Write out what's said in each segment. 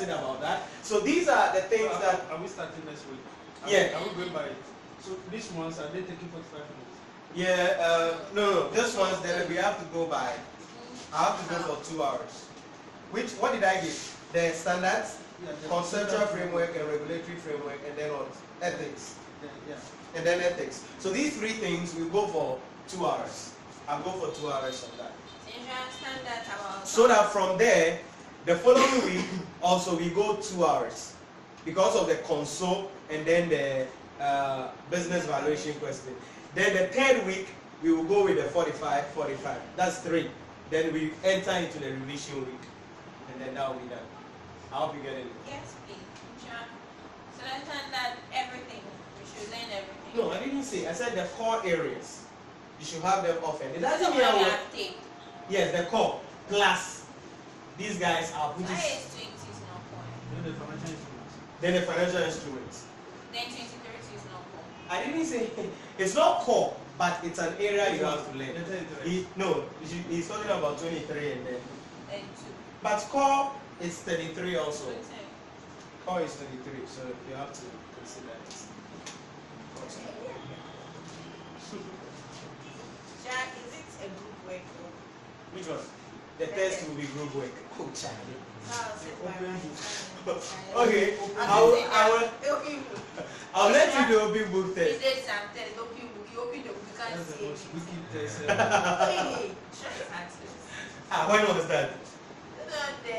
it about that. So these are the things that... Are we starting next week? Yeah. Are we going by... So these ones, are they taking 45 minutes? Yeah, no. This one's then we have to go by... I have to go for 2 hours. What did I give? The standards, conceptual framework and regulatory framework, and then what? Ethics. Yeah. And then ethics. So these 3 things we go for 2 hours. I'll go for 2 hours on that. So that from there, the following week also we go 2 hours because of the console and then the business valuation question. Then the 3rd week we will go with the 45. That's 3. Then we enter into the revision week, and then that will be done. I hope you get it. Yes, please. So that's not everything. We should learn everything. No, I didn't say. I said the core areas. You should have them often. It That's doesn't what mean I have tape. yes, the core plus these guys are putting. IAS 20 is not core. Then the financial instruments. Then 2030 is not core. I didn't say it's not core, but it's an area you have to learn. He's talking about 23 and then. Then 2. But core is 33 also. So it's Core is 33, so you have to consider it. Jack, is it a group work? Which one? The test will be group work. Oh, Charlie. Okay, I'll let you do open book test. Is it something? Open book, you open the book, you can't see it. Wicked test. When was that? The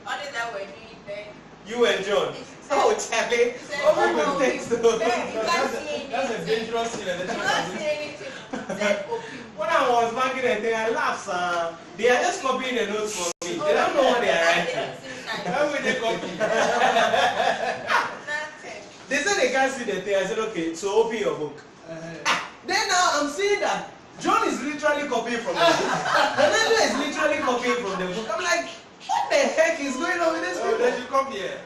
others that were doing then. You and John. Oh, Charlie. Open book test. That's a dangerous thing. You can't see anything. Said open. When I was marking the thing, I laughed. They are just copying the notes for me. They don't know what they are writing. How will they copy? They said they can't see the thing. I said, okay, so open your book. Then now I'm seeing that John is literally copying from the book. Ananda is literally copying from the book. I'm like, what the heck is going on with this people? They should copy it.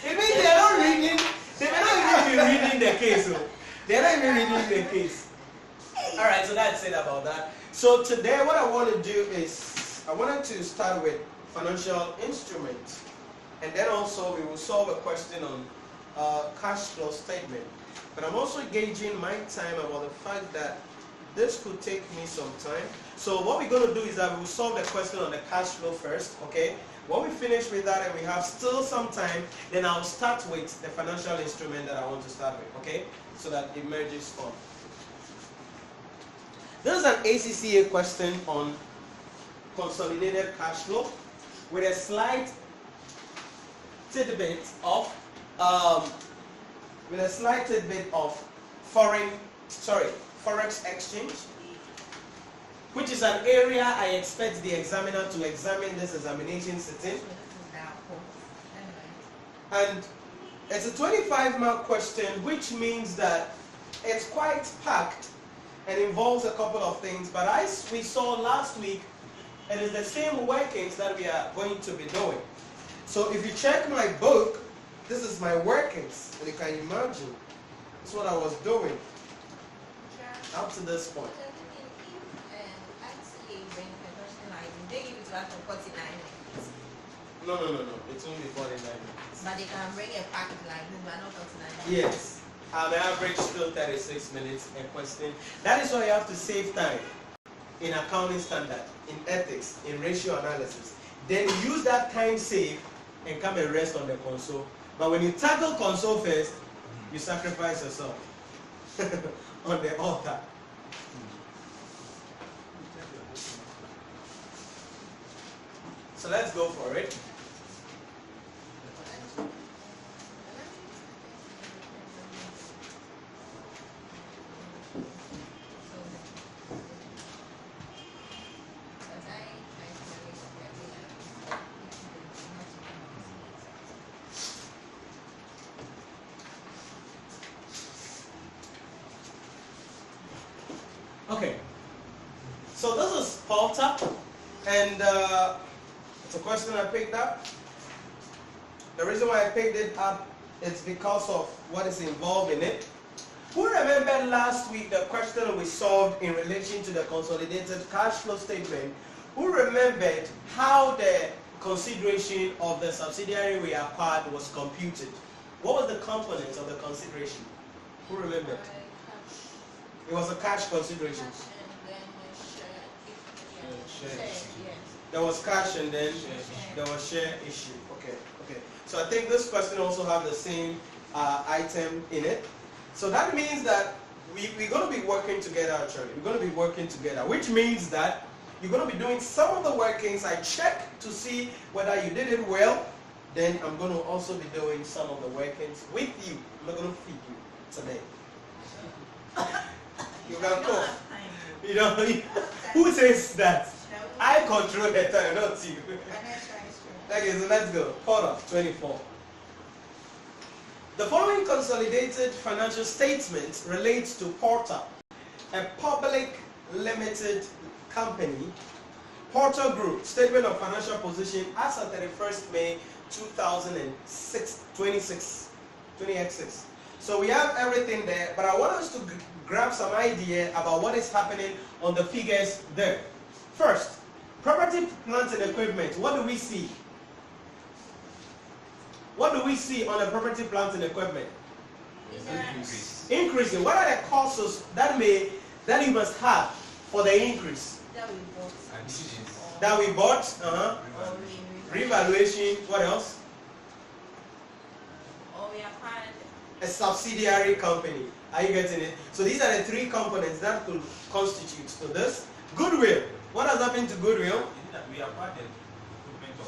It means they are not reading. They may not even be reading the case. So they are not even reading the case. Alright, so that's it about that. So today what I want to do is, I wanted to start with financial instruments. And then also we will solve a question on cash flow statement. But I'm also gauging my time about the fact that this could take me some time. So what we're going to do is that we will solve the question on the cash flow first, okay? When we finish with that and we have still some time, then I'll start with the financial instrument that I want to start with, okay? So that it merges on. This is an ACCA question on consolidated cash flow with a slight tidbit of forex exchange, which is an area I expect the examiner to examine this examination sitting. And it's a 25-mark question, which means that it's quite packed and involves a couple of things. But as we saw last week, it is the same workings that we are going to be doing. So if you check my book, this is my workings, and you can imagine this is what I was doing up to this point. No. It's only 49 minutes. But they can bring a packet like this, but not 49 minutes. Yes. The average still 36 minutes a question. That is why you have to save time in accounting standard, in ethics, in ratio analysis. Then you use that time save and come and rest on the console. But when you tackle console first, you sacrifice yourself on the altar. So let's go for it. Okay, so this is Porter, and it's a question I picked up. The reason why I picked it up is because of what is involved in it. Who remembered last week the question we solved in relation to the consolidated cash flow statement? Who remembered how the consideration of the subsidiary we acquired was computed? What was the components of the consideration? Who remembered? It was a cash consideration. There was cash and then there was share issue. Okay. So I think this question also have the same item in it. So that means that we're going to be working together actually. We're going to be working together, which means that you're going to be doing some of the workings. I check to see whether you did it well. Then I'm going to also be doing some of the workings with you. I'm not going to feed you today. You can cough. You know, who says that? I control the time, not you. Okay, so let's go. Order 24. The following consolidated financial statement relates to Porter, a public limited company. Porter Group, statement of financial position as of 31st May 2006. So we have everything there, but I want us to grab some idea about what is happening on the figures there. First, property, plant and equipment. What do we see? What do we see on the property, plant and equipment? Increasing. What are the costs that you must have for the increase? That we bought. Revaluation. What else? A subsidiary company. Are you getting it? So these are the three components that could constitute to this. Goodwill. What has happened to Goodwill? We acquired the equipment of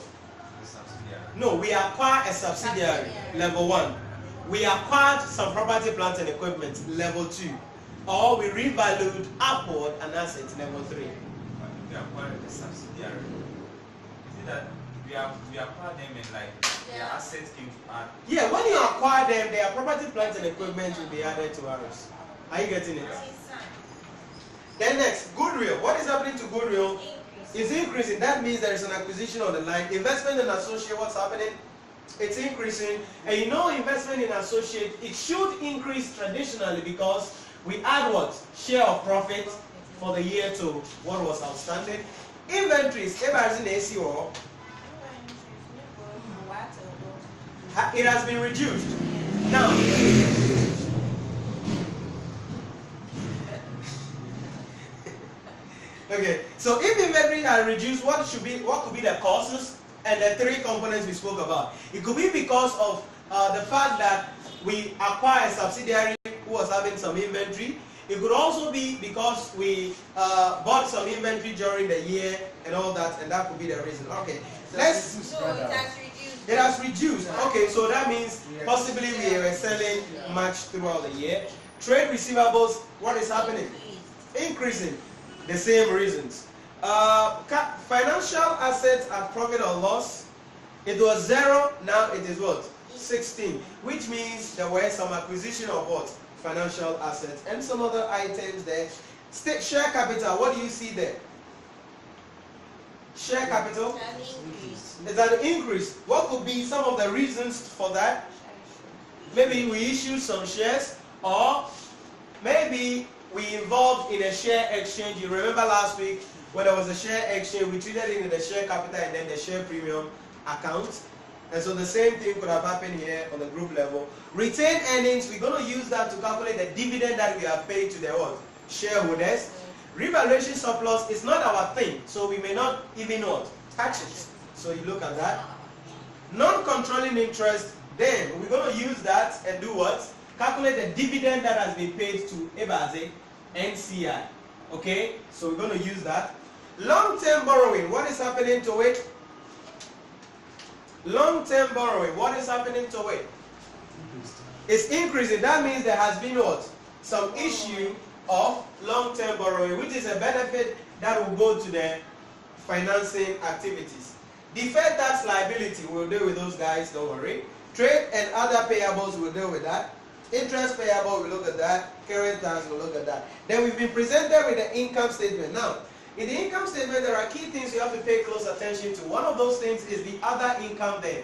the subsidiary. No, we acquired a subsidiary, level 1. We acquired some property, plant and equipment, level 2. Or we revalued upward an asset, level 3. We acquired the subsidiary. Is it that we acquired them and like their assets came to add? Yeah, when you acquire them, their property, plant and equipment will be added to ours. Are you getting it? Then next, Goodwill. What is happening to Goodwill? It's increasing. That means there is an acquisition on the line. Investment in associate, what's happening? It's increasing. And you know, investment in associate, it should increase traditionally because we add what? Share of profit for the year to what was outstanding. Inventories, it has been reduced. Now, okay, so if inventory are reduced, what could be the causes and the three components we spoke about? It could be because of the fact that we acquired a subsidiary who was having some inventory. It could also be because we bought some inventory during the year and all that, and that could be the reason. Okay, let's. So it has reduced. It has reduced. Okay, so that means possibly we were selling much throughout the year. Trade receivables, what is happening? Increasing. The same reasons. Financial assets and profit or loss, it was 0, now it is what? 16, which means there were some acquisition of what? Financial assets and some other items there. Share capital, what do you see there? Share capital is an increase. What could be some of the reasons for that? Maybe we issued some shares, or maybe we involved in a share exchange. You remember last week when there was a share exchange, we treated it in the share capital and then the share premium account. And so the same thing could have happened here on the group level. Retained earnings, we're going to use that to calculate the dividend that we have paid to the what? Shareholders. Revaluation surplus is not our thing, so we may not even what? Touch it. So you look at that. Non-controlling interest, then we're going to use that and do what? Calculate the dividend that has been paid to Ebaze, NCI. Okay, so we're going to use that. Long-term borrowing, what is happening to it? Long-term borrowing, what is happening to it? It's increasing. That means there has been what? Some issue of long-term borrowing, which is a benefit that will go to the financing activities. Deferred tax liability, we'll deal with those guys, don't worry. Trade and other payables, we'll deal with that. Interest payable, we'll look at that. Current tax, we'll look at that. Then we've been presented with the income statement. Now, in the income statement, there are key things you have to pay close attention to. One of those things is the other income there.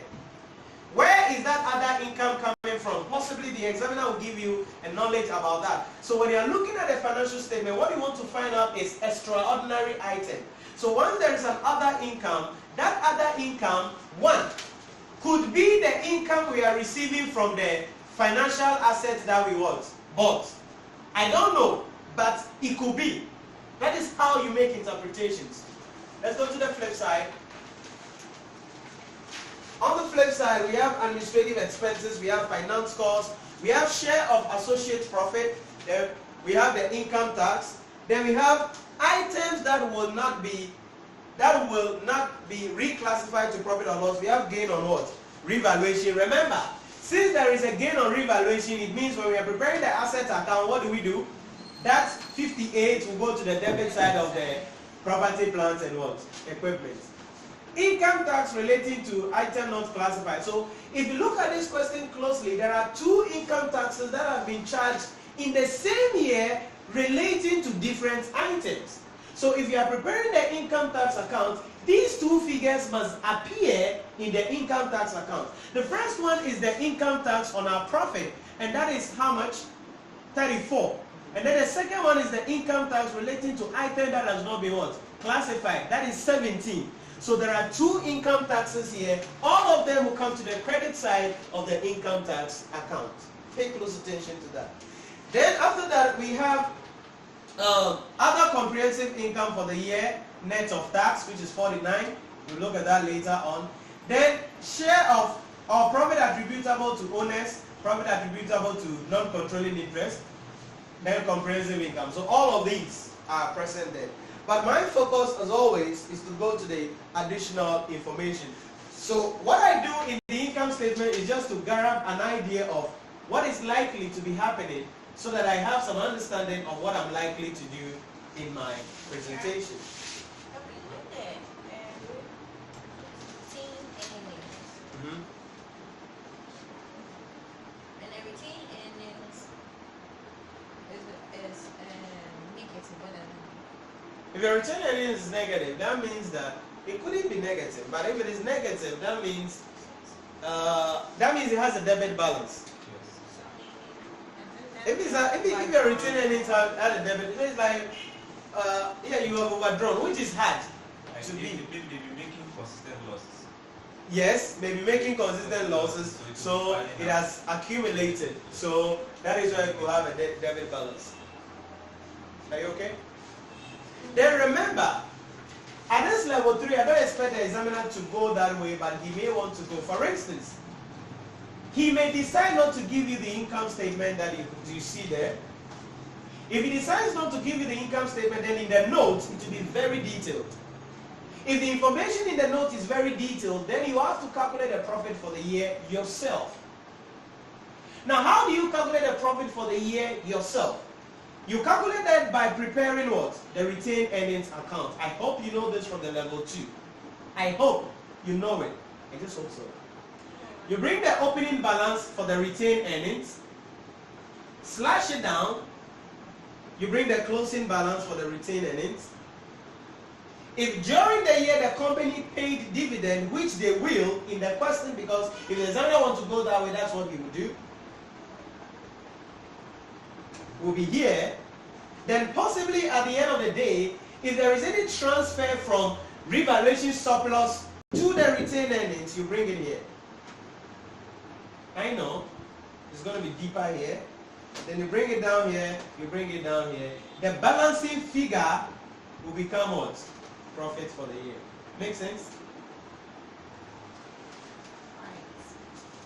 Where is that other income coming from? Possibly the examiner will give you a knowledge about that. So when you're looking at a financial statement, what you want to find out is extraordinary item. So once there is an other income, that other income, one, could be the income we are receiving from the financial assets that we bought. I don't know, but it could be. That is how you make interpretations. Let's go to the flip side. On the flip side, we have administrative expenses, we have finance costs, we have share of associate profit, then we have the income tax, then we have items that will not be reclassified to profit or loss. We have gain on what? Revaluation. Remember, since there is a gain on revaluation, it means when we are preparing the asset account, what do? That 58 will go to the debit side of the property, plants, and what? Equipment. Income tax relating to item not classified. So if you look at this question closely, there are two income taxes that have been charged in the same year relating to different items. So if you are preparing the income tax account, these two figures must appear in the income tax account. The first one is the income tax on our profit, and that is how much? 34. And then the second one is the income tax relating to item that has not been what? Classified. That is 17. So there are two income taxes here. All of them will come to the credit side of the income tax account. Pay close attention to that. Then after that, we have other comprehensive income for the year, net of tax, which is 49. We'll look at that later on. Then share of profit attributable to owners, profit attributable to non-controlling interest, then comprehensive income. So all of these are present there. But my focus, as always, is to go to the additional information. So what I do in the income statement is just to grab an idea of what is likely to be happening so that I have some understanding of what I'm likely to do in my presentation. If your return earnings is negative, that means that it couldn't be negative. But if it is negative, that means it has a debit balance. If your return earnings have a debit, it means like you have overdrawn, which is hard to be. Maybe making consistent losses. Yes, maybe making consistent losses, so it has accumulated. So that is why it will have a debit balance. Are you okay? Then remember, at this level 3, I don't expect the examiner to go that way, but he may want to go. For instance, he may decide not to give you the income statement that you see there. If he decides not to give you the income statement, then in the note, it will be very detailed. If the information in the note is very detailed, then you have to calculate the profit for the year yourself. Now, how do you calculate the profit for the year yourself? You calculate that by preparing what? The retained earnings account. I hope you know this from the level 2. I hope you know it. I just hope so. You bring the opening balance for the retained earnings, slash it down. You bring the closing balance for the retained earnings. If during the year the company paid dividend, which they will in the question, because if the examiner wants to go that way, that's what he will do. Will be here, then possibly at the end of the day, if there is any transfer from revaluation surplus to the retained earnings, you bring it here. I know it's going to be deeper here. Then you bring it down here, you bring it down here. The balancing figure will become what? Profit for the year. Make sense?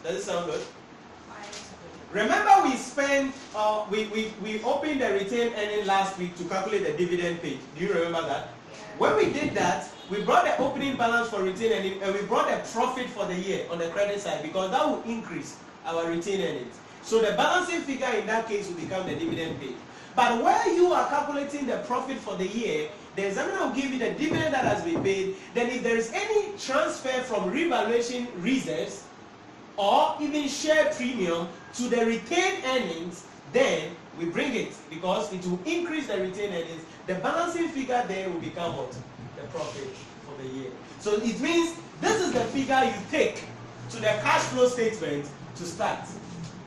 Does it sound good? Remember we spent, we opened the retained earning last week to calculate the dividend paid. Do you remember that? Yeah. When we did that, we brought the opening balance for retained earnings and we brought the profit for the year on the credit side because that will increase our retained earnings. So the balancing figure in that case will become the dividend paid. But where you are calculating the profit for the year, the examiner will give you the dividend that has been paid. Then if there is any transfer from revaluation reserves or even share premium to the retained earnings, then we bring it because it will increase the retained earnings. The balancing figure there will become what? The profit for the year. So it means this is the figure you take to the cash flow statement to start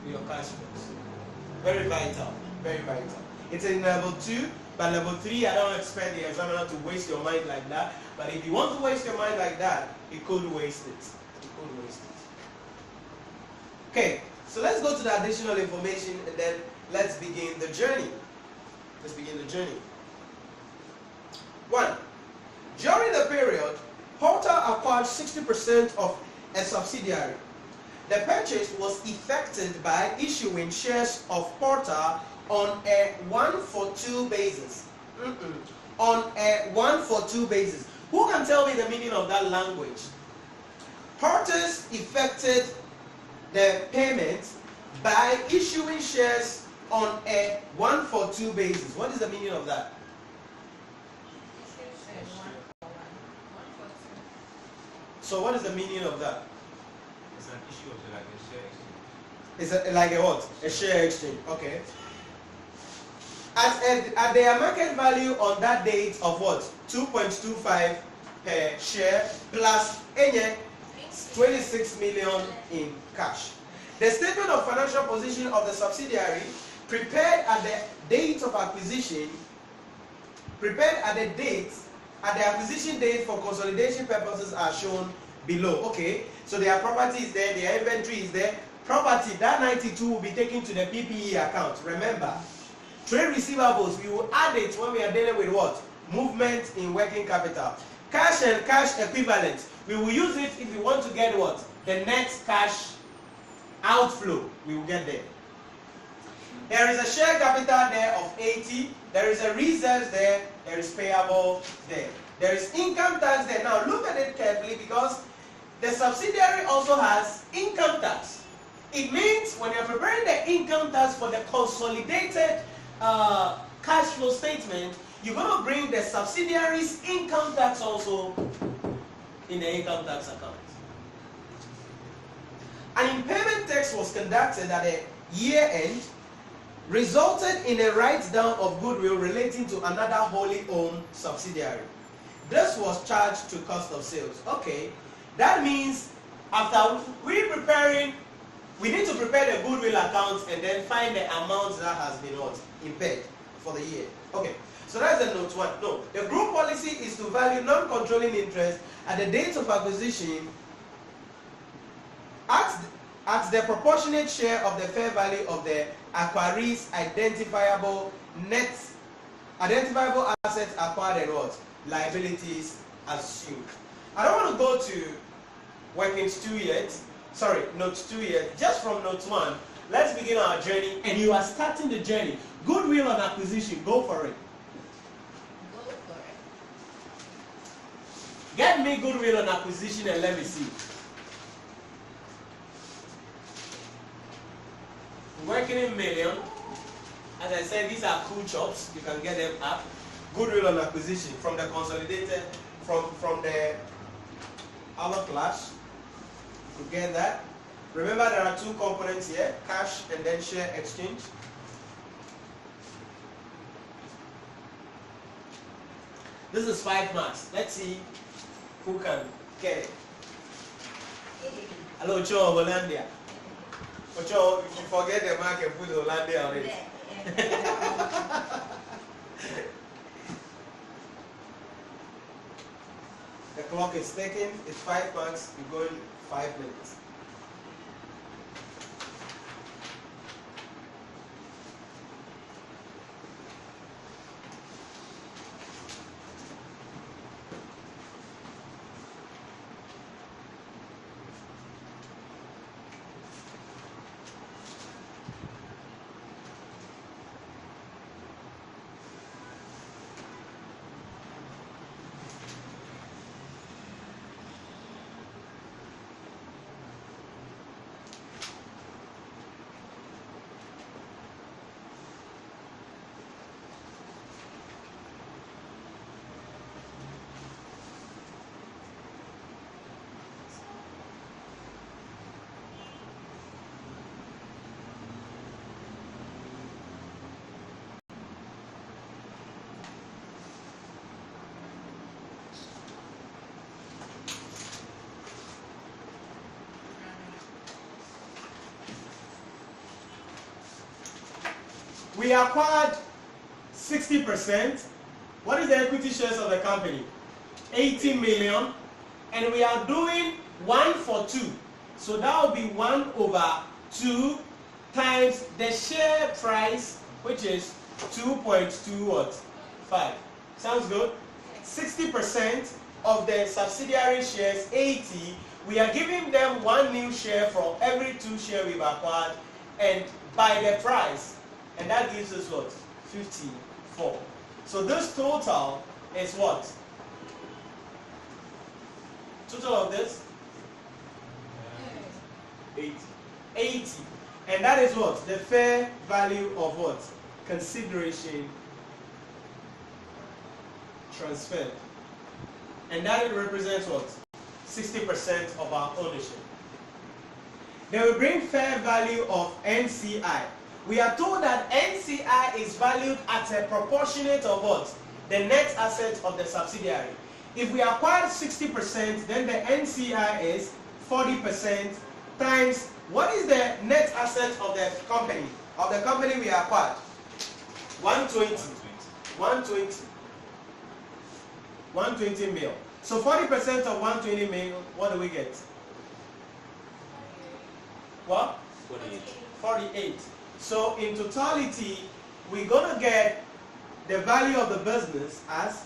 your cash flows. Very vital, very vital. It's in level 2, But level 3, I don't expect the examiner to waste your mind like that. But if you want to waste your mind like that, it could waste it. It could waste it. Okay, so let's go to the additional information and then let's begin the journey. Let's begin the journey. 1. During the period, Porter acquired 60% of a subsidiary. The purchase was effected by issuing shares of Porter on a 1-for-2 basis. On a 1-for-2 basis. Who can tell me the meaning of that language? Porter's effected the payment by issuing shares on a 1-for-2 basis. What is the meaning of that? So what is the meaning of that? It's an issue of like a share exchange. It's like a what? A share exchange. Okay. At their market value on that date of what? 2.25 per share plus 26 million in cash. The statement of financial position of the subsidiary prepared at the date of acquisition, at the acquisition date for consolidation purposes are shown below. Okay, so their property is there, their inventory is there. Property, that 92 will be taken to the PPE account. Remember, trade receivables, we will add it when we are dealing with what? Movement in working capital. Cash and cash equivalent, we will use it if we want to get what? The net cash outflow, we will get there. There is a share capital there of 80. There is a reserve there. There is payable there. There is income tax there. Now look at it carefully because the subsidiary also has income tax. It means when you're preparing the income tax for the consolidated cash flow statement, you're going to bring the subsidiary's income tax also in the income tax account. An impairment test was conducted at a year end, resulted in a write-down of goodwill relating to another wholly owned subsidiary. This was charged to cost of sales. Okay, that means after we need to prepare the goodwill account and then find the amount that has been impaired for the year. Okay, so that's the note 1. No, the group policy is to value non-controlling interest at the date of acquisition at the proportionate share of the fair value of the acquiree's identifiable assets acquired and what? Liabilities assumed. I don't want to go to workings 2 yet. Sorry, note 2 yet. Just from note 1, let's begin our journey. And you are starting the journey. Goodwill on acquisition. Go for it. Go for it. Get me goodwill on acquisition and let me see. Working in million. As I said, these are cool chops. You can get them up. Goodwill on acquisition from the consolidated, from the other class. To get that. Remember there are 2 components here, cash and then share exchange. This is 5 marks. Let's see who can get it. Hello, Joe, Hollandia. Ocho, if you forget the mark and put Hollandia on it. The clock is ticking. It's 5 marks. You're going 5 minutes. We acquired 60%. What is the equity shares of the company? 80 million. And we are doing 1 for 2. So that will be 1 over 2 times the share price, which is 2.25. Sounds good? 60% of the subsidiary shares, 80. We are giving them 1 new share from every 2 shares we've acquired, and by the price, and that gives us what? 54. So this total is what? Total of this? 80. 80. And that is what? The fair value of what? Consideration transferred. And that represents what? 60% of our ownership. Then we bring fair value of NCI. We are told that NCI is valued at a proportionate of what? The net asset of the subsidiary. If we acquired 60%, then the NCI is 40% times what is the net asset of the company? Of the company we acquired? 120. 120 mil. So 40% of 120 mil, what do we get? What? 48. So in totality, we're going to get the value of the business as,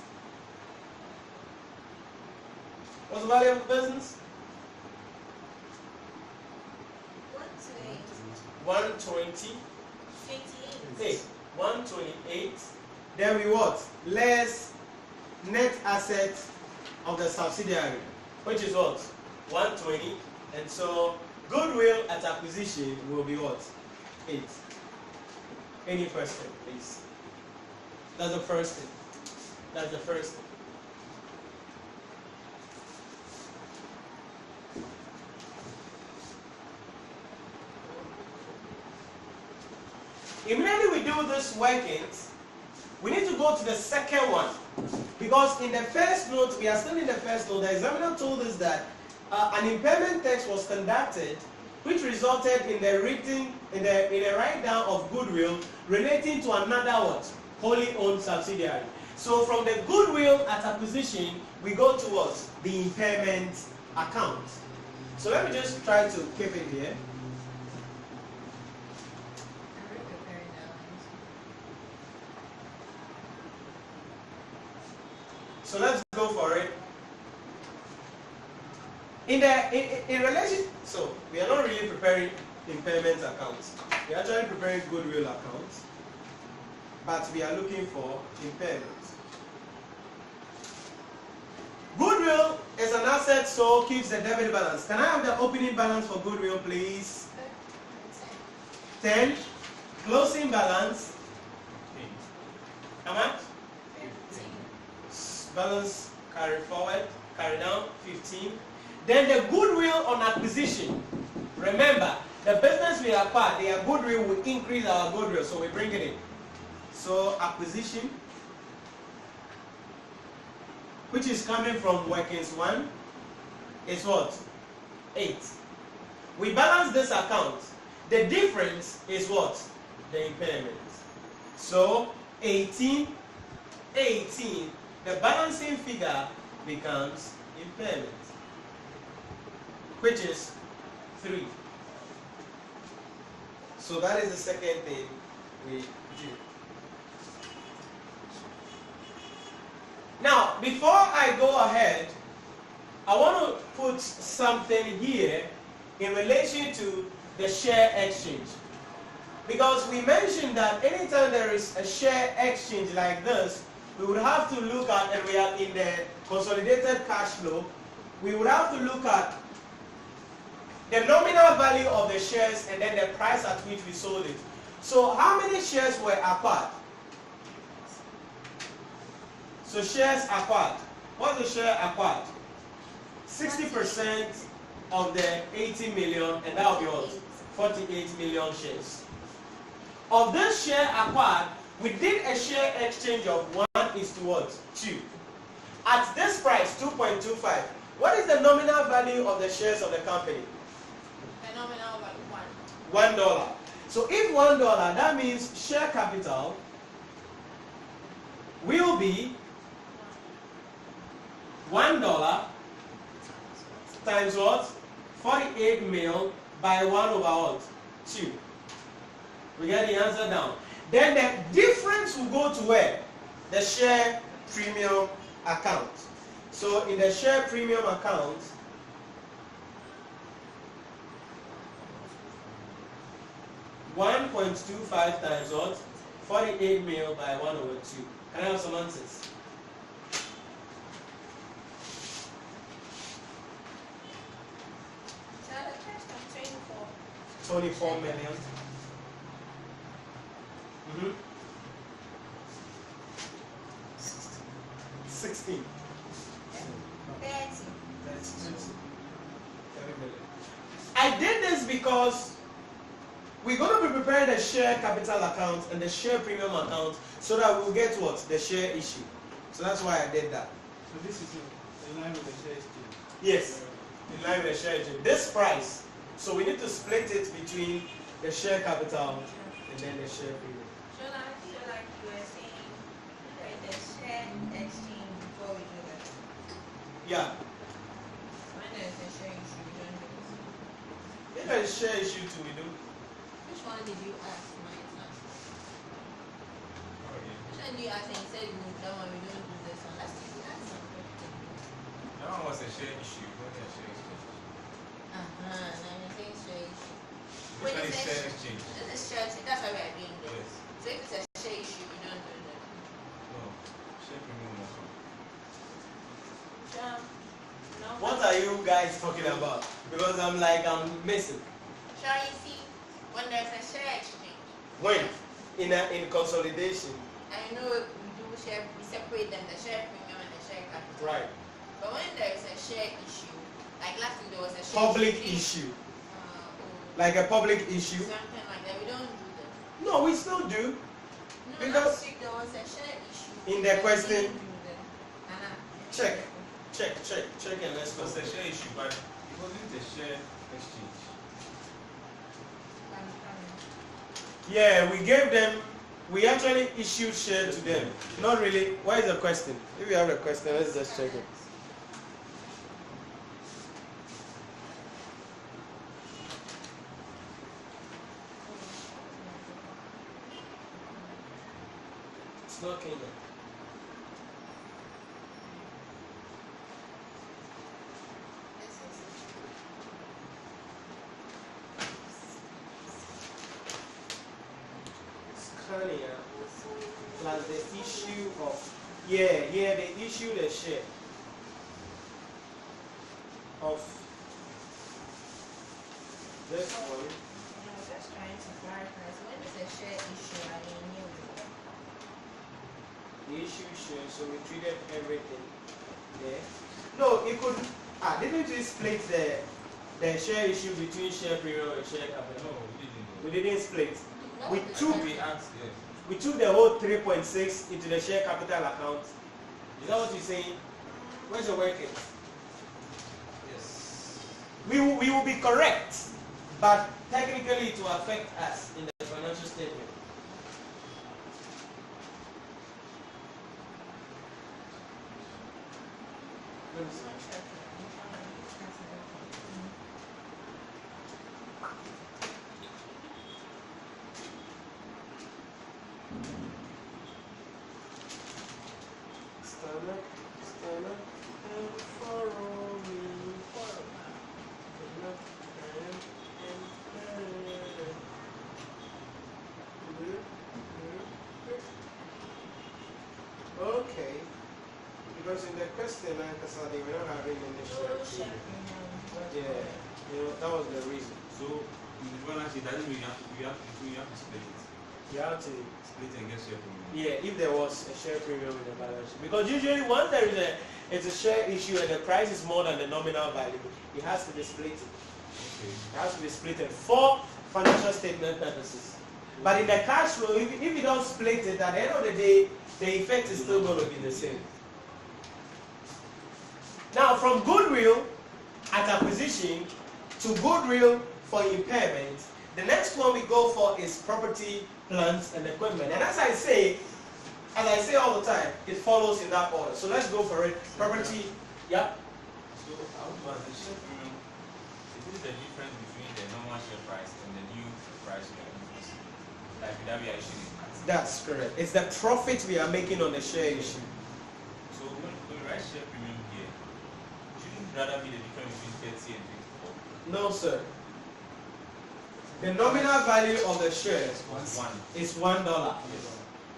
what's the value of the business? 120. 128. Then we what? Less net asset of the subsidiary, which is what? 120. And so goodwill at acquisition will be what? 8. Any question, please? That's the first thing. That's the first thing. Immediately we do this workings, we need to go to the second one. Because in the first note, we are still in the first note, the examiner told us that an impairment test was conducted which resulted in the write-down of goodwill relating to another what? Wholly owned subsidiary. So from the goodwill at acquisition, we go towards the impairment account. So let me just try to keep it here. So let's go for it. In relation, so we are not really preparing impairment accounts. We are actually preparing goodwill accounts, but we are looking for impairment. Goodwill is an asset, so keeps the debit balance. Can I have the opening balance for goodwill, please? 10. Closing balance? How much? 15. Balance carry forward, carry down, 15. Then the goodwill on acquisition. Remember, the business we acquire, their goodwill will increase our goodwill, so we bring it in. So acquisition, which is coming from workings 1, is what? 8. We balance this account. The difference is what? The impairment. So 18, the balancing figure becomes impairment, which is 3. So that is the second thing we do. Now, before I go ahead, I want to put something here in relation to the share exchange. Because we mentioned that anytime there is a share exchange like this, we would have to look at, and we are in the consolidated cash flow, we would have to look at the nominal value of the shares and then the price at which we sold it. So how many shares were acquired? So shares acquired. What's the share acquired? 60% of the 80 million, and that will be what? 48 million shares. Of this share acquired, we did a share exchange of 1:2. At this price, 2.25, what is the nominal value of the shares of the company? The nominal value, $1. $1. So if $1, that means share capital will be $1 times what? 48 mil by 1 over what? 2. We get the answer down. Then the difference will go to where? The share premium account. So in the share premium account, $1.25 times what? 48 mil by 1 over 2. Can I have some answers? So the first one, 24 million. 16. 30. That's 30 million. I did this because we're going to be preparing the share capital account and the share premium account so that we'll get what? The share issue. So that's why I did that. So this is in line with the share exchange. Yes, in line with the share issue. This price, so we need to split it between the share capital and then the share premium. So like you were saying, like the share exchange before we do that. Yeah. When there's a share issue, we don't do this. If there's share issue too, we do. Which one did you ask? My answer. Oh, yeah. Which one did you ask and you said no, that one we don't do this one. Let's see, that's something. That one was a share issue, not a share exchange. Now you're saying share issue. Which one is share exchange? This is share exchange, that's why we are doing this. Yes. So if it's a share issue, we don't do that. No. Share premium also. No. What are you guys talking about? Because I'm missing. Sure, you see, when there's a share exchange, When? In consolidation. I know we do share, we separate them, the share premium and the share capital. Right. But when there is a share issue, like last week there was a share Public between, issue. or Like a public issue. something like that, we don't do that. No, we still do. No, Because- last week there was a share issue. In the but we question- didn't do that. Check. Check and let's It was go. a share issue, but it wasn't a share exchange. Yeah, we gave them, we actually issued share to them. Not really. Where is the question? If you have a question, let's just check it. It's not Kenya. Scania plus the issue of they issued a share of this one. I was just trying to clarify. So when it's a share issue, I knew it. The issue share, so we treated everything there. No, it could didn't we split the share issue between share premium and share No, capital? we didn't. We didn't split. No, We it's took not. We asked, yes. We took the whole 3.6 into the share capital account. Is that what you're saying? Where's your working? Yes. We will be correct, but technically it will affect us in the financial statement. Let me see. Stand up and follow me. Okay. Because in the question, like I said, we're not having any share. Yeah, that was the reason. So, in the balance sheet, doesn't mean you have to split it. You have to, Split and get share premium. yeah, if there was a share premium in the balance sheet. Because usually once there is it's a share issue and the price is more than the nominal value, it has to be split. Okay. It has to be split for financial statement purposes. But in the cash flow, if you don't split it, at the end of the day, the effect is still going to be the same. Now, from goodwill at acquisition to goodwill for impairment, the next one we go for is property, plants, and equipment. And as I say, as I say all the time, it follows in that order. So let's go for it. Property, yeah. So I would ask the share premium, is it the difference between the normal share price and the new price we are increasing? Like that we are issuing? That's correct. It's the profit we are making on the share issue. So when we write share premium here, shouldn't it rather be the difference between 30 and 54? No, sir. The nominal value of the share is $1.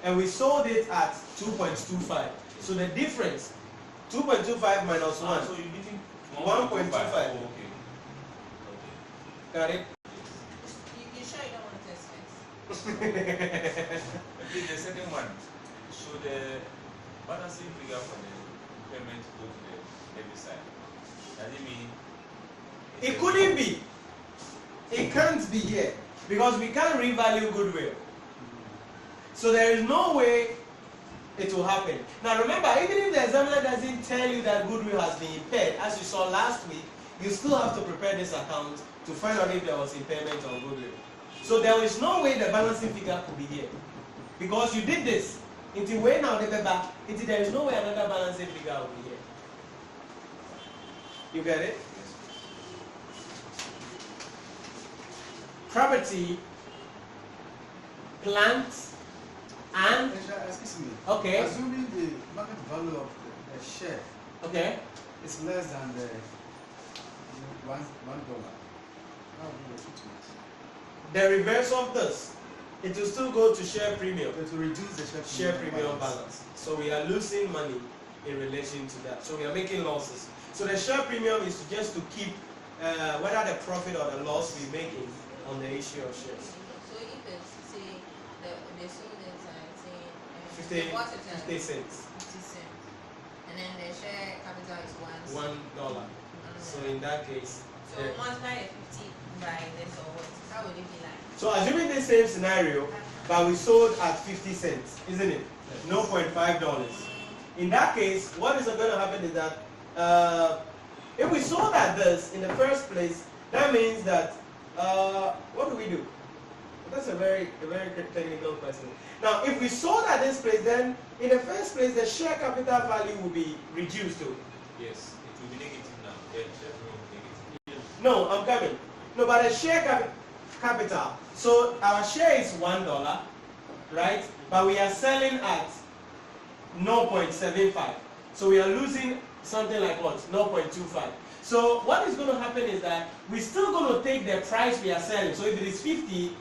And we sold it at 2.25. So the difference, 2.25 minus 1. So you're getting 1.25. Oh, okay. Got it? You sure you don't want to expense? Okay, the second one. So the balancing figure for the payment go to the debit side. Does it mean It couldn't be. It can't be here. Because we can't revalue goodwill. So there is no way it will happen. Now remember, even if the examiner doesn't tell you that goodwill has been impaired, as you saw last week, you still have to prepare this account to find out if there was impairment on goodwill. So there is no way the balancing figure could be here. Because you did this. Until way now they back, there is no way another balancing figure will be here. You get it? Property, plant, and Excuse me. okay, Assuming the market value of the share okay. is less than the $1, how will you treatment? The reverse of this, it will still go to share premium. To reduce the Share premium balance. So we are losing money in relation to that. So we are making losses. So the share premium is just to keep whether the profit or the loss we're making on the issue of shares. So if it's, say, the sold it at, say, 50 bought it at 50 cents. 50 cents. And then the share capital is $1. So in that case, So multiply the 50 by this or what? How would it be like? so assuming the same scenario, but we sold at 50 cents, isn't it? No $0.5. In that case, what is going to happen is that if we sold at this in the first place, that means that what do? That's a very technical question. Now, if we sold at this place, then in the first place, the share capital value will be reduced to. yes, it will be negative now. The share premium will be negative. No, I'm coming. No, but the share capital. So our share is $1, right? But we are selling at 0.75. So we are losing something like what? 0.25. So what is going to happen is that we're still going to take the price we are selling. So if it is 50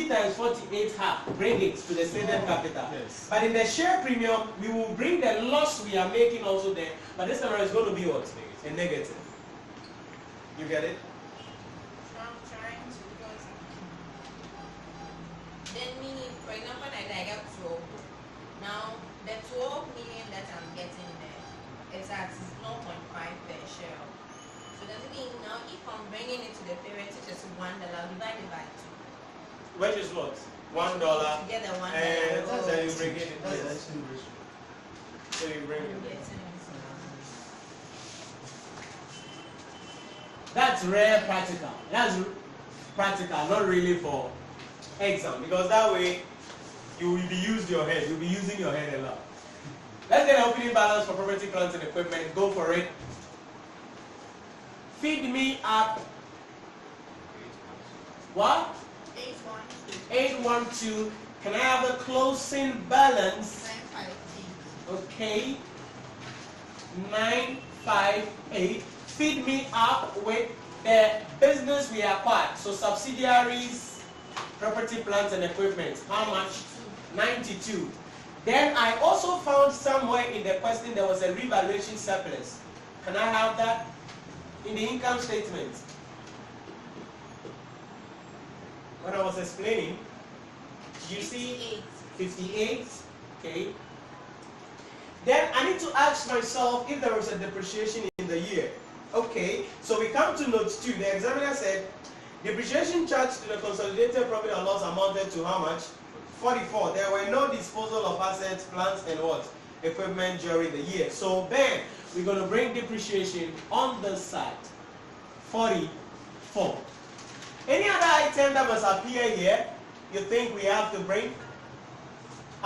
times 48 half, bring it to the stated capital. Yes. But in the share premium, we will bring the loss we are making also there. But this time it's going to be what? A negative. You get it? I'm trying to, because then meaning, for example, I got 12. Now, the 12 million that I'm getting there is at 0.5 per share. So does it mean now if I'm bringing it to the parent, which is $1, divided by 2? Which is what? $1. To get the $1. And Oh, then you bring it. That's the Yes. exchange ratio. So you bring I'm it. getting it. That's rare practical. That's practical, not really for exam, because that way you will be using your head. You'll be using your head a lot. Let's get an opening balance for property, plant, and equipment. Go for it. Feed me up. What? 812. Can I have a closing balance? 958. Okay. 958. Feed me up with the business we acquired. So subsidiaries, property, plant, and equipment. How much? 92. Then I also found somewhere in the question there was a revaluation surplus. Can I have that in the income statement? When I was explaining, you see 58. Okay. Then I need to ask myself if there was a depreciation in the year. Okay, so we come to note 2. The examiner said depreciation charged to the consolidated profit and loss amounted to how much? 44. There were no disposal of assets, plants, and what? Equipment during the year. So then we're going to bring depreciation on this side. 44. Any other item that must appear here you think we have to bring?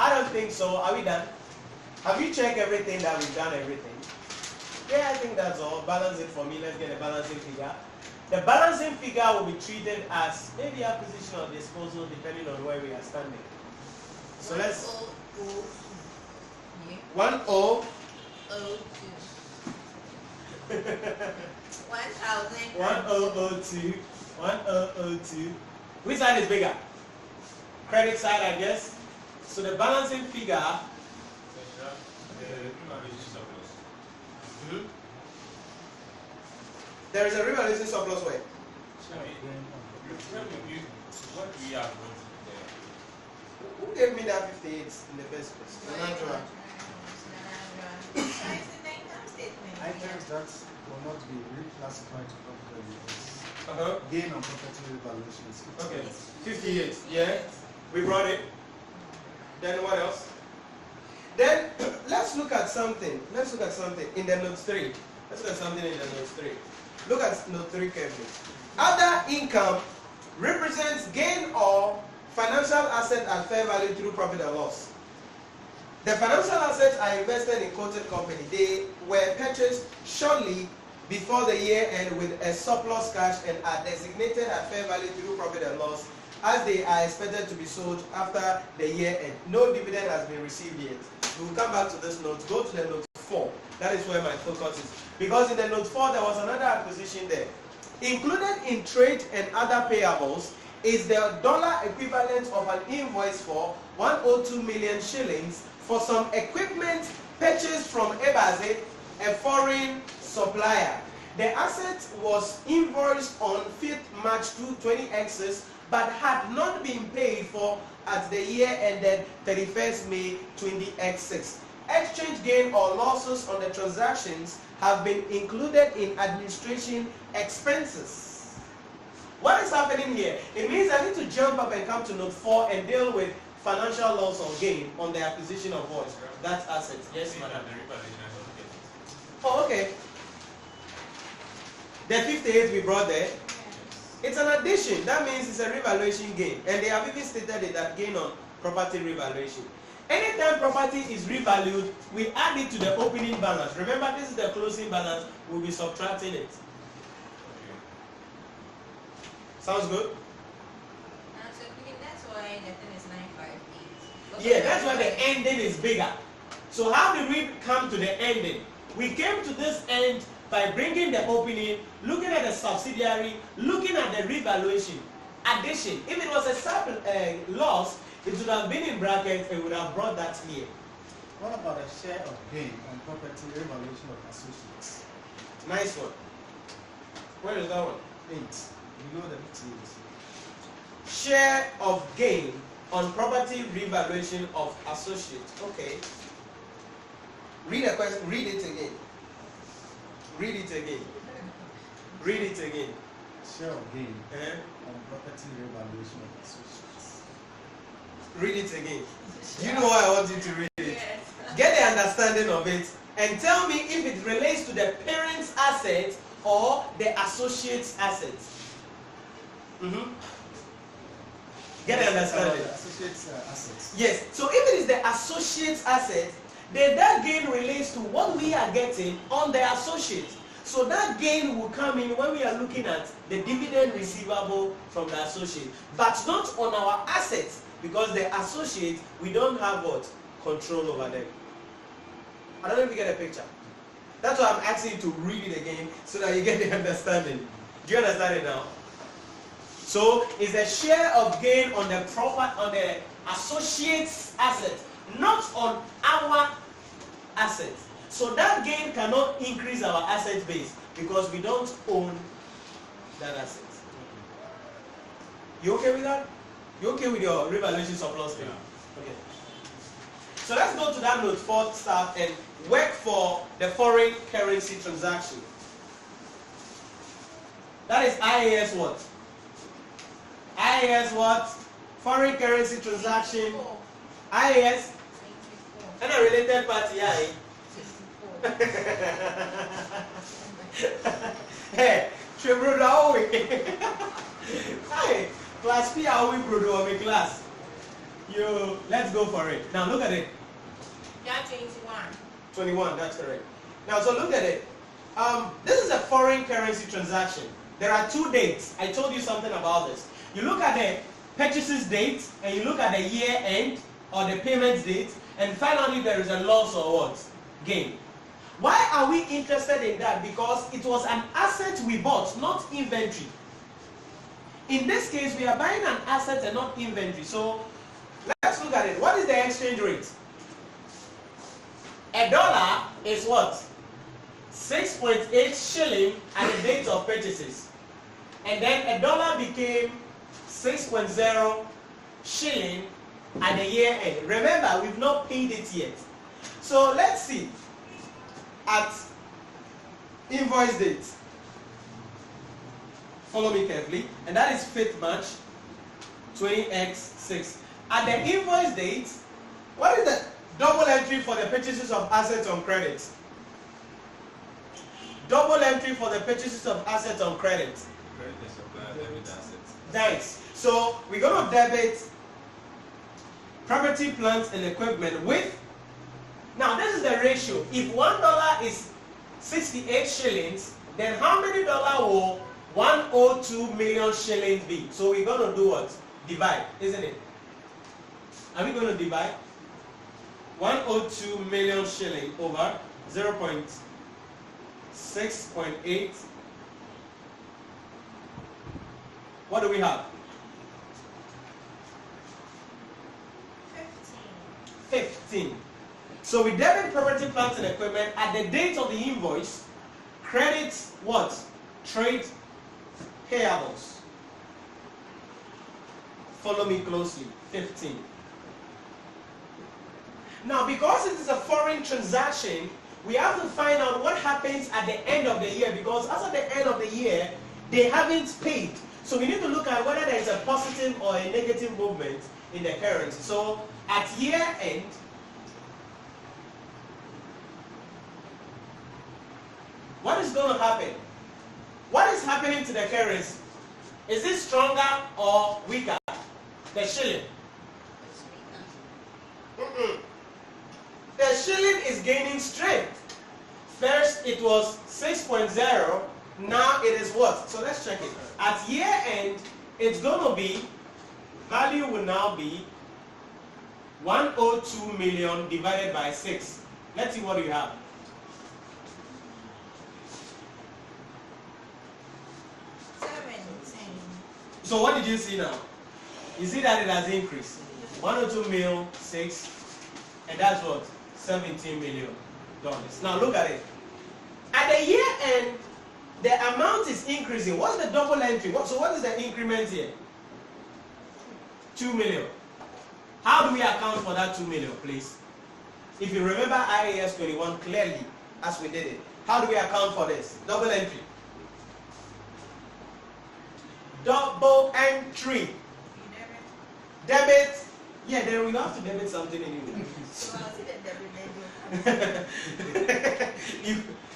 I don't think so. Are we done? Have you checked everything that we've done everything? Yeah, I think that's all. Balance it for me. Let's get a balancing figure. The balancing figure will be treated as maybe acquisition or disposal depending on where we are standing. So let's 1002. 1002. 1002. Which side is bigger? Credit side, I guess. So the balancing figure. There is a revaluation surplus way. What we have got there? Who gave me that 58 in the first place? I think that will not be reclassified to profit and loss. Gain on property revaluation is 58. Okay, 58. Yeah, we brought it. Then what else? Then let's look at something. Let's look at something in the note 3. Let's look at something in the note 3. Look at note 3 carefully. Other income represents gain or financial asset at fair value through profit and loss. The financial assets are invested in quoted company. They were purchased shortly before the year end with a surplus cash and are designated at fair value through profit and loss as they are expected to be sold after the year end. No dividend has been received yet. We will come back to this note. Go to the note 4. That is where my focus is. Because in the note 4 there was another acquisition there. Included in trade and other payables is the dollar equivalent of an invoice for 102 million shillings for some equipment purchased from Ebaze, a foreign supplier. The asset was invoiced on 5th March 2026 but had not been paid for at the year ended 31st May 2026. Exchange gain or losses on the transactions have been included in administration expenses. What is happening here? It means I need to jump up and come to note 4 and deal with financial loss or gain on the acquisition of what? That asset. Yes, madam. Oh, okay. The 58 we brought there. It's an addition. That means it's a revaluation gain. And they have even stated it that gain on property revaluation. Anytime property is revalued, we add it to the opening balance. Remember, this is the closing balance. We'll be subtracting it. Sounds good? So that's why the thing is 958. Yeah, that's why the ending is bigger. So how did we come to the ending? We came to this end by bringing the opening, looking at the subsidiary, looking at the revaluation, addition. If it was a loss, it would have been in brackets and would have brought that here. What about a share of gain on property revaluation of associates? Nice one. Where is that one? 8. Below the 58. Share of gain on property revaluation of associates. Okay. Read the question. Read it again. Read it again. Read it again. Share of gain on property revaluation of associates. Read it again. You know why I want you to read it. Yes. Get the understanding of it and tell me if it relates to the parent's assets or the associate's assets. Get the understanding. Associates assets. Yes. So if it is the associate's asset, then that gain relates to what we are getting on the associate. So that gain will come in when we are looking at the dividend receivable from the associate, but not on our assets, because the associate, we don't have what? Control over them. I don't know if you get a picture. That's why I'm asking you to read it again so that you get the understanding. Do you understand it now? So it's a share of gain on the associate's assets, not on our assets. So that gain cannot increase our asset base because we don't own that asset. You okay with that? You okay with your revaluation surplus thing? Yeah. Okay. So let's go to that note 4 stuff and work for the foreign currency transaction. That is IAS what? IAS what? Foreign currency transaction. IAS and a related party. Hey, hey, class P, how we bro, my class. Let's go for it. Now look at it. Yeah, 21. 21, that's correct. Now, so look at it. This is a foreign currency transaction. There are two dates. I told you something about this. You look at the purchases date, and you look at the year end or the payments date, and finally there is a loss or what? Gain. Why are we interested in that? Because it was an asset we bought, not inventory. In this case, we are buying an asset and not inventory. So let's look at it. What is the exchange rate? $1 is what? 6.8 shilling at the date of purchases. And then $1 became 6.0 shilling at the year end. Remember, we've not paid it yet. So let's see. At invoice date. Follow me carefully. And that is 5th March 20x6. At the invoice date, what is the double entry for the purchases of assets on credit? Double entry for the purchases of assets on credit. Credit and supplier, debit assets. Nice. So we're going to debit property, plant, and equipment with. Now this is the ratio. If $1 is 68 shillings, then how many dollars will 102 million shillings be? So we're going to do what? Divide, isn't it? Are we going to divide? 102 million shilling over 0.6.8. What do we have? 15. So we debit property, plant, and equipment at the date of the invoice. Credit what? Trade payables. Follow me closely. 15. Now, because it is a foreign transaction, we have to find out what happens at the end of the year, because as at the end of the year, they haven't paid. So we need to look at whether there is a positive or a negative movement in the currency. So at year end, what is going to happen? What is happening to the currency? Is it stronger or weaker? The shilling. The shilling is gaining strength. First it was 6.0, now it is what? So let's check it. At year end, it's going to be, value will now be 102 million divided by 6. Let's see what you have. So what did you see now? You see that it has increased. 102 million, 6, and that's what? $17 million. Now look at it. At the year end, the amount is increasing. What's the double entry? So what is the increment here? 2 million. How do we account for that 2 million, please? If you remember IAS 21 clearly, as we did it, how do we account for this? Double entry. Double entry. Debit. Yeah, then we have to debit something anyway.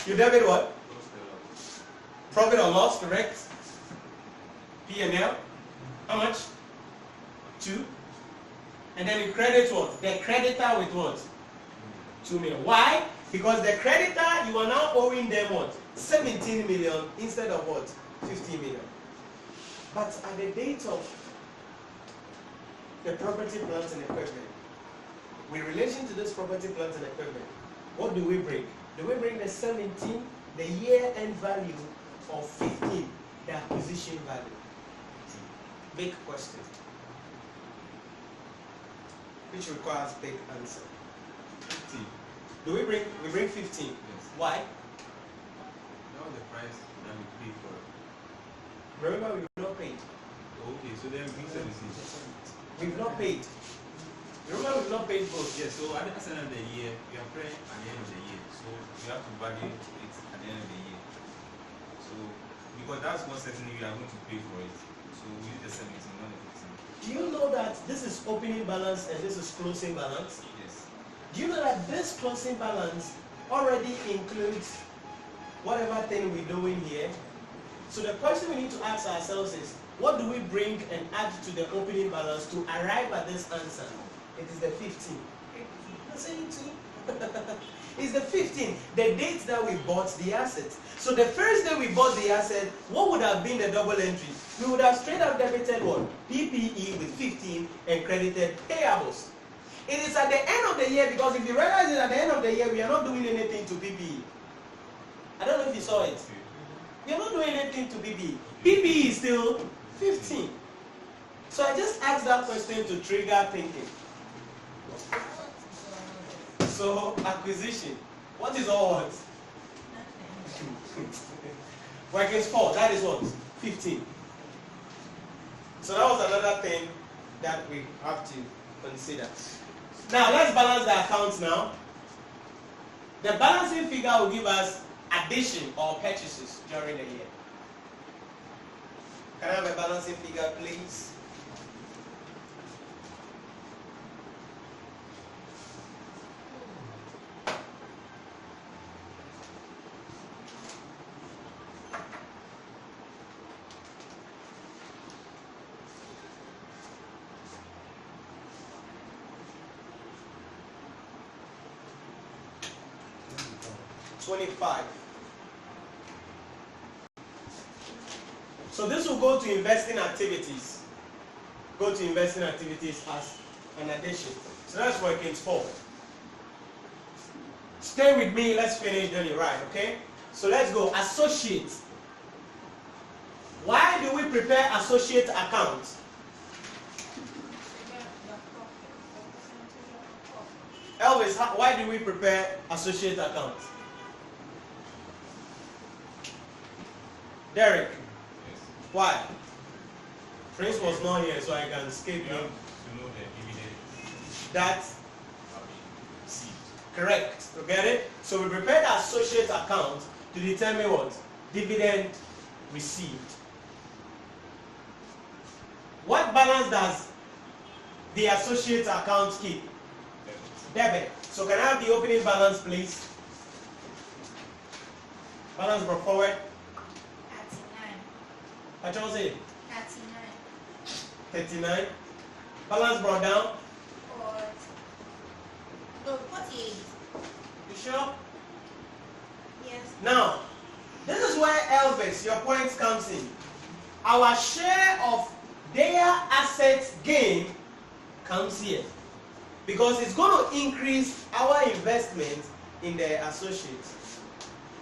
you debit what? Profit or loss, correct? P&L. How much? 2. And then you credit what? The creditor with what? 2 million. Why? Because the creditor, you are now owing them what? 17 million instead of what? 15 million. But at the date of the property, plant, and equipment, with relation to this property, plant, and equipment, what do we bring? Do we bring the 17, the year-end value, or 15, the acquisition value? Big question, which requires big answer. 15. Do we bring 15? Yes. Why? That was the price that we paid for it. Remember, we've not paid. Okay, so then bring 17. We've not paid. Remember, we've not paid both. Yes, so at the end of the year, we are praying at the end of the year. So you have to value it at the end of the year. So, because that's what certainly you are going to pay for it. So we use the 17, not the 15. Do you know that this is opening balance and this is closing balance? Yes. Do you know that this closing balance already includes whatever thing we're doing here? So the question we need to ask ourselves is, what do we bring and add to the opening balance to arrive at this answer? It is the 15. I'm saying too. It's the 15, the date that we bought the asset. So the first day we bought the asset, what would have been the double entry? We would have straight up debited what? PPE with 15 and credited payables. It is at the end of the year, because if you realize it at the end of the year, we are not doing anything to PPE. I don't know if you saw it. We are not doing anything to PPE. PPE is still 15. So I just asked that question to trigger thinking. So acquisition. What is all what? Working for, that is what? 15. So that was another thing that we have to consider. Now let's balance the accounts now. The balancing figure will give us addition or purchases during the year. Can I have a balancing figure, please? $25. So this will go to investing activities. Go to investing activities as an addition. So that's working for. Stay with me, let's finish then you right, okay? So let's go. Associate. Why do we prepare associate accounts? Elvis, why do we prepare associate accounts? Derek, Yes. why? Prince was not here, so I can skip You have him. to know the dividend That's have been received. correct. You get it? So we prepare the associate account to determine what? Dividend received. What balance does the associate account keep? Debit. So can I have the opening balance, please? Balance brought forward. 39. What you say? 39. 39. Balance brought down. 48. You sure? Yes. Now, this is where Elvis, your point comes in. Our share of their assets gain comes here. Because it's going to increase our investment in the associates.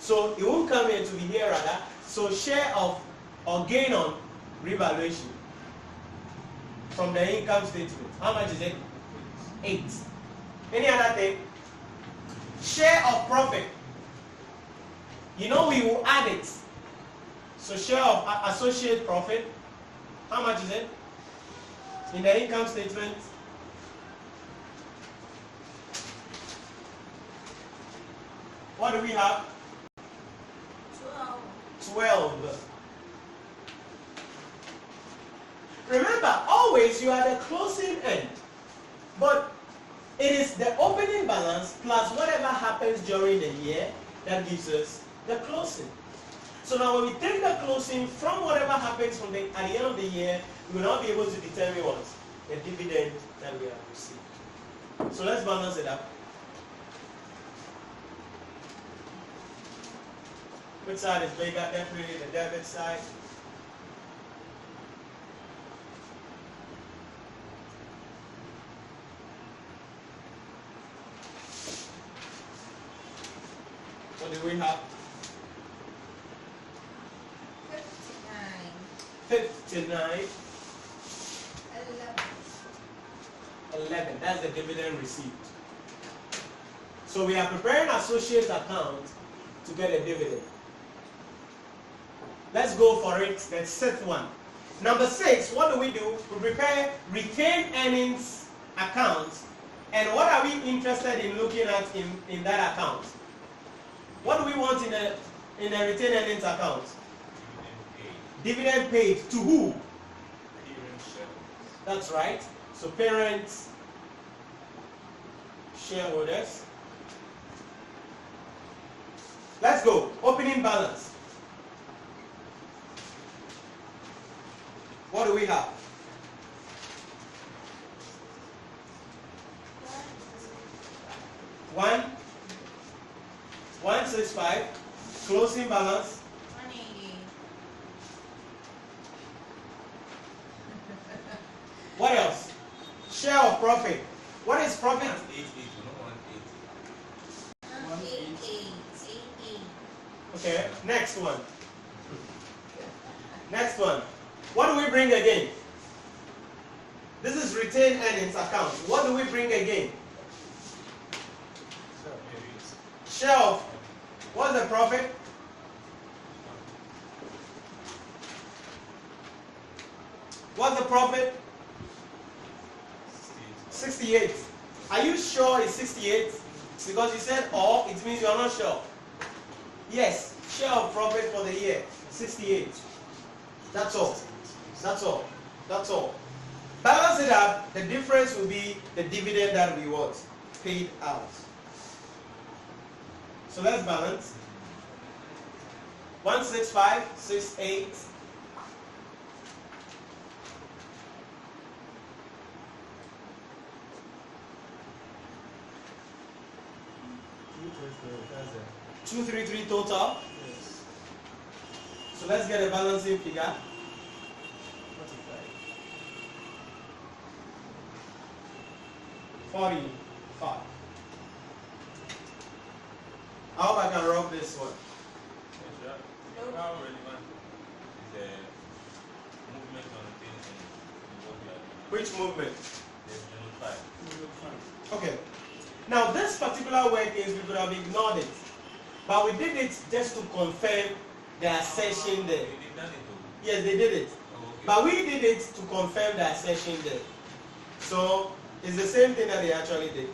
So it won't come here to be here rather. So share of or gain on revaluation from the income statement. How much is it? 8. Any other thing? Share of profit. You know we will add it. So share of associate profit. How much is it? In the income statement. What do we have? 12. Remember, always you are the closing end. But it is the opening balance plus whatever happens during the year that gives us the closing. So now when we take the closing from whatever happens at the end of the year, we will now be able to determine what? The dividend that we have received. So let's balance it up. Which side is bigger? Definitely the debit side. What do we have? 59. 11. That's the dividend received. So we are preparing associate account to get a dividend. Let's go for it. The sixth one. Number 6, what do? We prepare retained earnings account. And what are we interested in looking at in that account? What do we want in a retained earnings account? Dividend paid to who? That's right. So parents, shareholders. Let's go. Opening balance. What do we have? 165. Closing balance. 180. What else? Share of profit. What is profit? 188. Okay, next one. Next one. What do we bring again? This is retained earnings account. What do we bring again? Share of. What's the profit? What's the profit? 68. Are you sure it's 68? Because you said or, it means you are not sure. Yes, share of profit for the year, 68. That's all. That's all. That's all. Balance it up, the difference will be the dividend that we what? Paid out. So let's balance. 16568. That's it. 233 total. Yes. So let's get a balancing figure. 45. I hope I can rock this one. How relevant is the movement on the things in what we are doing? Which movement? There's only 5. Okay. Now this particular workings, we could have ignored it. But we did it just to confirm the assertion there. They've done it though. Yes, they did it. Oh, okay. But we did it to confirm the assertion there. So it's the same thing that they actually did.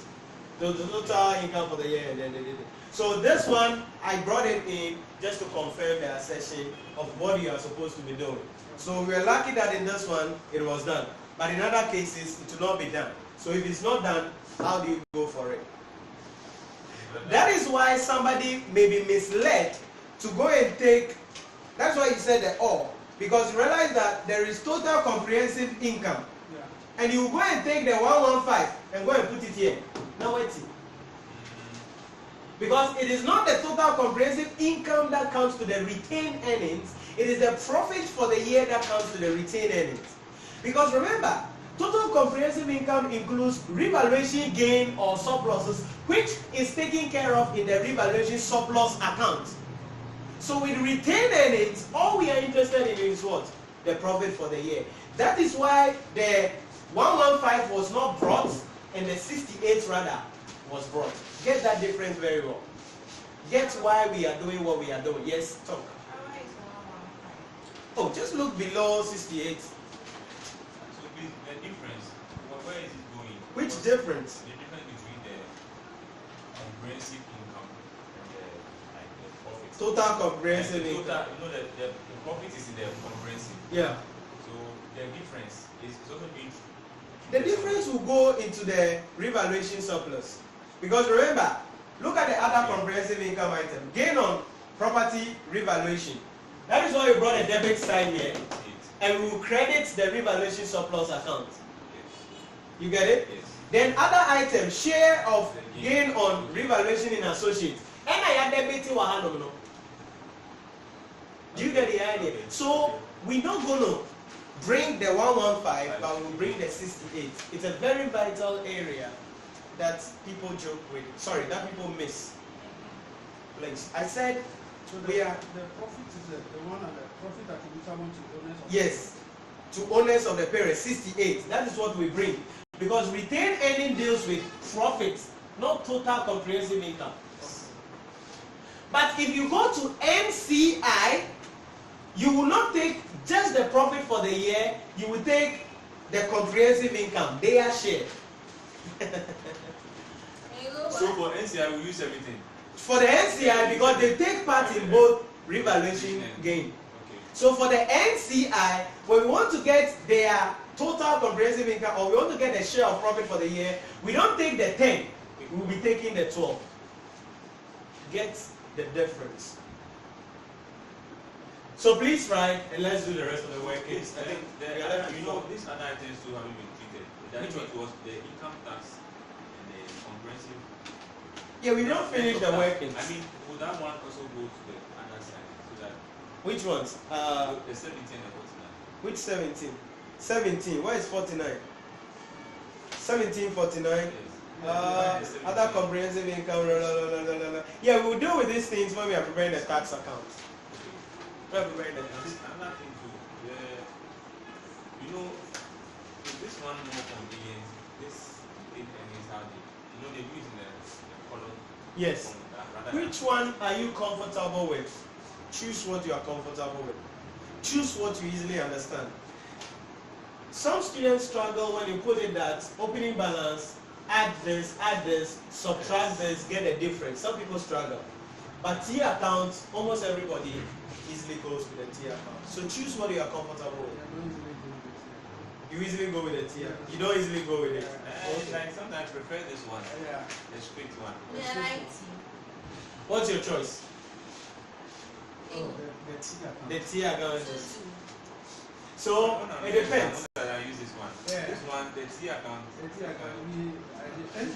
The total income for the year, and then they did it. So this one, I brought it in just to confirm the assertion of what you are supposed to be doing. So we are lucky that in this one, it was done. But in other cases, it will not be done. So if it's not done, how do you go for it? That is why somebody may be misled to go and take, that's why you said the or, because you realize that there is total comprehensive income. Yeah. And you go and take the 115 and go and put it here. Now wait. Because it is not the total comprehensive income that comes to the retained earnings, it is the profit for the year that comes to the retained earnings. Because remember, total comprehensive income includes revaluation gain or surpluses, which is taken care of in the revaluation surplus account. So with retained earnings, all we are interested in is what? The profit for the year. That is why the 115 was not brought and the 68 rather was brought. Get that difference very well. Get why we are doing what we are doing. Yes, talk. Oh, just look below 68. So the difference, where is it going? Which difference? The difference between the comprehensive income and the profit. Total comprehensive The income. total, you know, the profit is in the comprehensive. Yeah. So the difference is also being. The difference will go into the revaluation surplus. Because remember, look at the other comprehensive income item. Gain on property revaluation. That is why we brought a debit sign here. And we will credit the revaluation surplus account. You get it? Yes. Then other items, share of gain on revaluation in associates. And I had debiting wahala no. Do you get the idea? So we're not gonna bring the 115, but we'll bring the 68. It's a very vital area that people joke with. Sorry, that people miss. Please. I said So we are the profit is the one and the profit attributable to owners of yes, to owners of the parent, 68. That is what we bring. Because retained earning deals with profits, not total comprehensive income. But if you go to NCI, you will not take just the profit for the year, you will take the comprehensive income, their share. So for NCI, we use everything. For the NCI, because they take part in both revaluation gain. Okay. So for the NCI, when we want to get their total comprehensive income, or we want to get a share of profit for the year, we don't take the 10, we'll be taking the 12. Get the difference. So please write and let's do the rest of the workings. I think these other items too haven't been treated. Which one? It was the income tax and the comprehensive. Yeah, we don't finish the workings. I mean, would that one also go to the other side so that Which ones? the 17 and 49? Which 17? 17. Where is 49? 1749. Other comprehensive income. Yeah, we will deal with these things when we are preparing the tax account. When we are preparing the tax. Another thing too, is this one more convenient? This thing is how they're using the column. Yes. Which one are you comfortable with? Choose what you are comfortable with. Choose what you easily understand. Some students struggle when you put it that opening balance, add this, subtract this, get a difference. Some people struggle. But T account, almost everybody easily goes with a T account. So choose what you are comfortable with. You easily go with a T account. You don't easily go with it. Like sometimes I prefer this one. Yeah. The strict one. Yeah, right. What's your choice? Oh, the T account. The T account. So, So it depends. I use this one. Yeah. This one, the T account. The T account,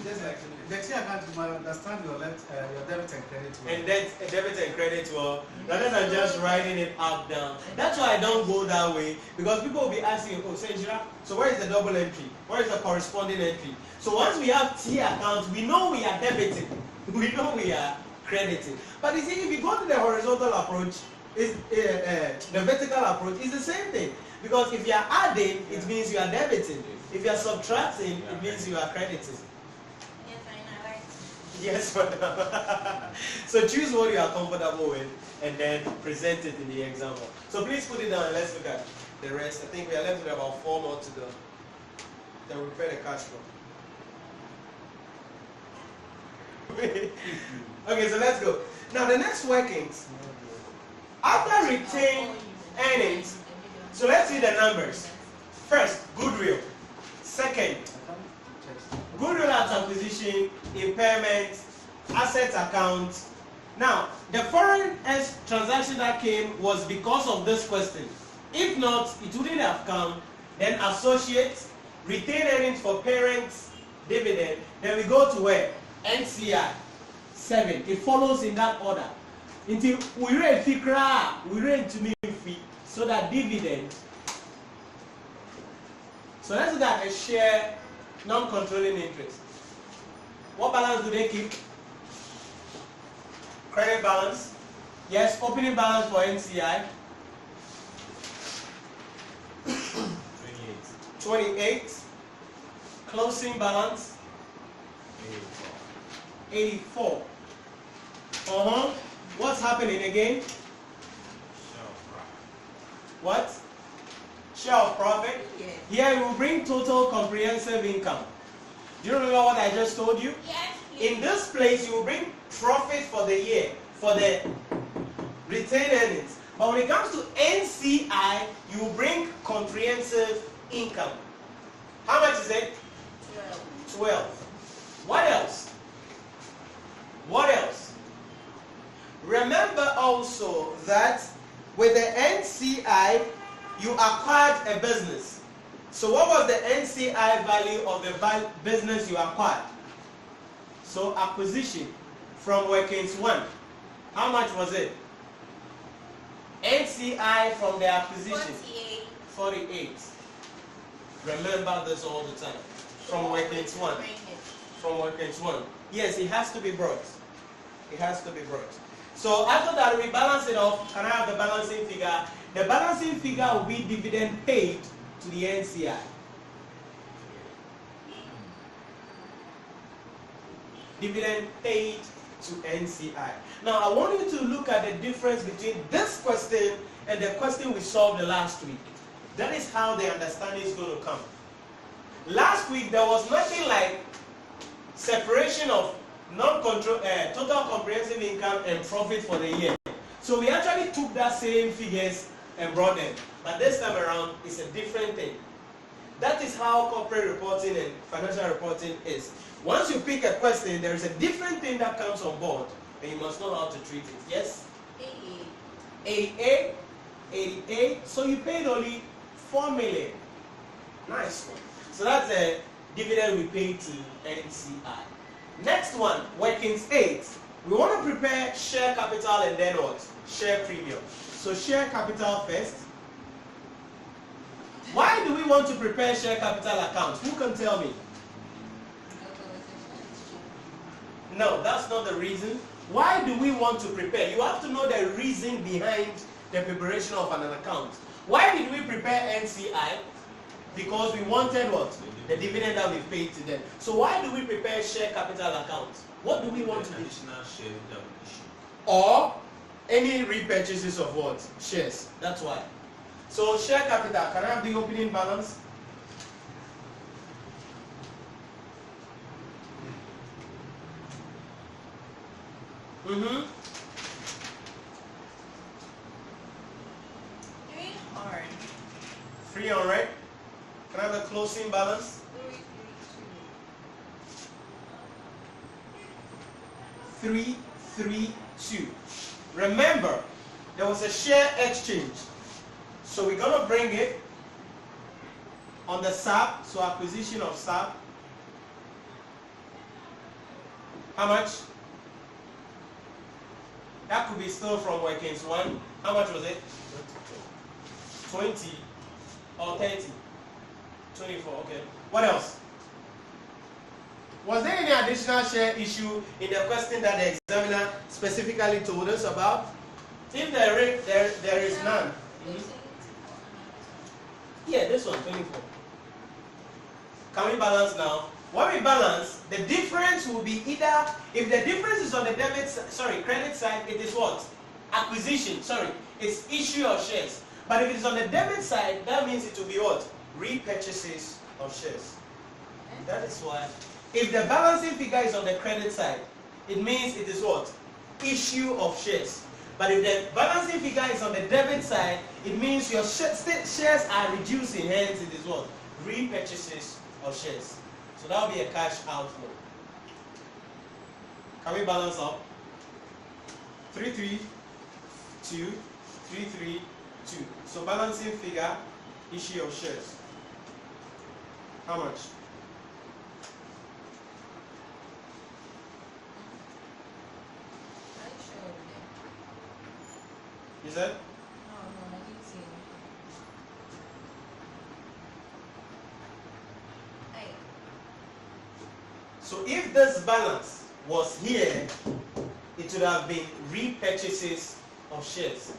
just like the T account, you might understand your debit and credit. And that's a debit and credit well, rather than just writing it up down. That's why I don't go that way, because people will be asking, oh, Nhyira, so where is the double entry? Where is the corresponding entry? So once we have T account, we know we are debiting. We know we are crediting. But you see, if you go to the horizontal approach, the vertical approach is the same thing. Because if you are adding, it means you are debiting. If you are subtracting, it means you are crediting. Yes, madam. So choose what you are comfortable with and then present it in the example. So please put it down and let's look at the rest. I think we are left with about 4 more to go. Then we prepare the cash flow. Okay, so let's go. Now the next workings. After retained earnings, so let's see the numbers. First, goodwill. Second, goodwill at acquisition, impairment, asset account. Now, the foreign transaction that came was because of this question. If not, it wouldn't have come. Then associates, retained earnings for parents, dividend. Then we go to where? NCI, 7. It follows in that order. Until we read FICRA, we read to me fee, so that dividend. So let's look at a share non-controlling interest. What balance do they keep? Credit balance. Yes, opening balance for NCI. 28. Closing balance. 84. What's happening again? What? Share of profit? yes. Here we will bring total comprehensive income. Do you remember what I just told you? Yes, In this place, you will bring profit for the year, for the retained earnings. But when it comes to NCI, you will bring comprehensive income. How much is it? 12. What else? What else? Remember also that with the NCI, you acquired a business. So what was the NCI value of the business you acquired? So acquisition from workings 1. How much was it? NCI from the acquisition. 48. Remember this all the time. From workings 1. From workings 1. Yes, it has to be brought. It has to be brought. So after that, we balance it off. Can I have the balancing figure? The balancing figure will be dividend paid to the NCI. Dividend paid to NCI. Now I want you to look at the difference between this question and the question we solved the last week. That is how the understanding is going to come. Last week there was nothing like separation of total comprehensive income and profit for the year. So we actually took that same figures and brought them. But this time around, it's a different thing. That is how corporate reporting and financial reporting is. Once you pick a question, there is a different thing that comes on board, and you must know how to treat it. Yes? 88. 88. So you paid only 4 million. Nice one. So that's the dividend we paid to NCI. Next one, workings 8. We want to prepare share capital and then what? Share premium. So share capital first. Why do we want to prepare share capital accounts? Who can tell me? No, that's not the reason. Why do we want to prepare? You have to know the reason behind the preparation of an account. Why did we prepare NCI? Because we wanted what? The dividend that we paid to them. So why do we prepare share capital accounts? What do we want to do? Additional share that we issue. Or any repurchases of what? Shares. That's why. So share capital, can I have the opening balance? Mm-hmm. 300. Can I have a closing balance? 332. Remember, there was a share exchange. So we're going to bring it on the SAP, so acquisition of SAP. How much? That could be still from workings 1. How much was it? 20 or 30? 24, okay. What else? Was there any additional share issue in the question that the examiner specifically told us about? If there is none. Yeah, this one, 24. Can we balance now? When we balance, the difference will be either, if the difference is on the credit side, it is what? Acquisition, it's issue of shares. But if it is on the debit side, that means it will be what? Repurchases of shares. That is why, if the balancing figure is on the credit side, it means it is what? Issue of shares. But if the balancing figure is on the debit side, it means your shares are reducing, hence it is what? Repurchases of shares. So that will be a cash outflow. Can we balance up? 332, 332. So balancing figure, issue of shares. How much? You said? No, I didn't see anything. So if this balance was here, it would have been repurchases of shares.